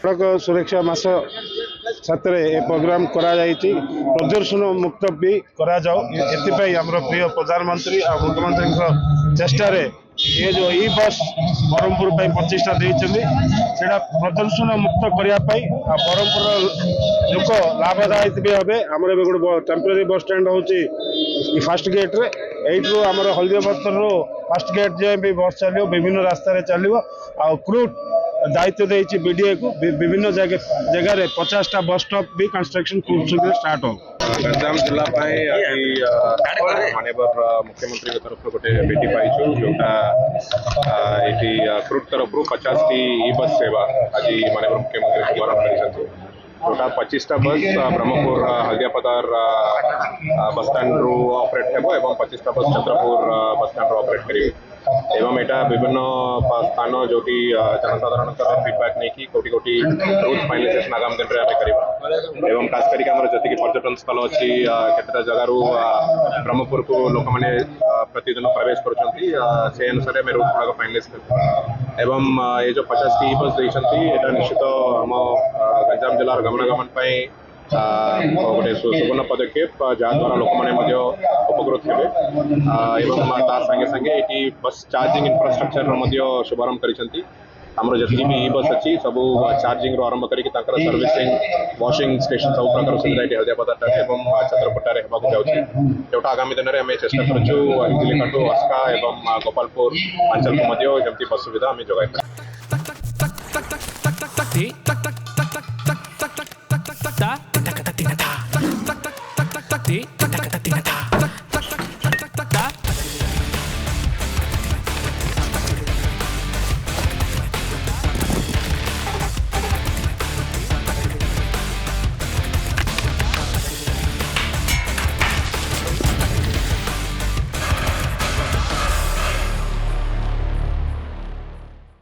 सड़क सुरक्षा मास साथरे ए प्रोग्राम करा जायछि प्रदूषण मुक्त भी करा जाओ एथिपाई हमर प्रिय प्रधानमंत्री आ मुख्यमंत्री चेष्टा रे ये जो ई बस ब्रह्मपुर पे प्रतिष्ठा देइछन्ती सेटा प्रदूषण मुक्त करिया पाई आ ब्रह्मपुर लोक लाभदायक भी हबे हमर गोटे टेम्पररी बस स्टैंड होची फर्स्ट गेट रे एइट्रो हमर हल्दियापत्र रो फर्स्ट गेट जे भी बस चलियो विभिन्न रास्ता रे चलियो आ क्रूट दायित्व देइछि बीडीए को विभिन्न जगह 50टा बस स्टॉप भी कंस्ट्रक्शन खूब शीघ्र स्टार्ट हो। गंजाम जिला माननीय मुख्यमंत्री की तरफ गोटे भेटी पाइछु जोटा ये क्रूट तरफ 50 टी ई बस सेवा आज माननीय मुख्यमंत्री शुभारंभ कर जोटा 25टा बस ब्रह्मपुर हल्दियापदार बस स्टैंड रू ऑपरेट हेबो एवं 25टा बस चंद्रपुर बस स्टैंड रू ऑपरेट करिवे एवं एटा विभिन्न स्थान जो जनसाधारण फीडबैक नहीं कि कोटी कोटी रूल्स फाइनालाइजेशन आगामी दिन में आम कर एवं खास करके आम जी पर्यटन स्थल अच्छी केतटा जगार ब्रह्मपुर को लोक मैंने प्रतिदिन प्रवेश कर अनुसार रूल्स गुड़ाक फाइनालाइज कर एवं ये जो 50 टी बस देते निश्चित आम गंजाम जिलार गमनागमन गोटे सुवर्ण पदक्षेप जहाद्वारा लोक मैंने उपकृत हे संगे संगे ये बस चार्जिंग इंफ्रास्ट्रक्चर शुभारंभ कर आमर जी भी ई बस अच्छी सब चार्जिंग आरंभ करके सर्विसिंग वॉशिंग स्टेशन सब प्रकार सुविधा ये हल्दियापदार एवं चंद्रपुर होगा जाऊँगी जोटा आगामी दिन में आम चेष्टा करूँ हिंजिलिकाटू अस्का एवं गोपालपुर अंचल को बस सुविधा आम जोगाई।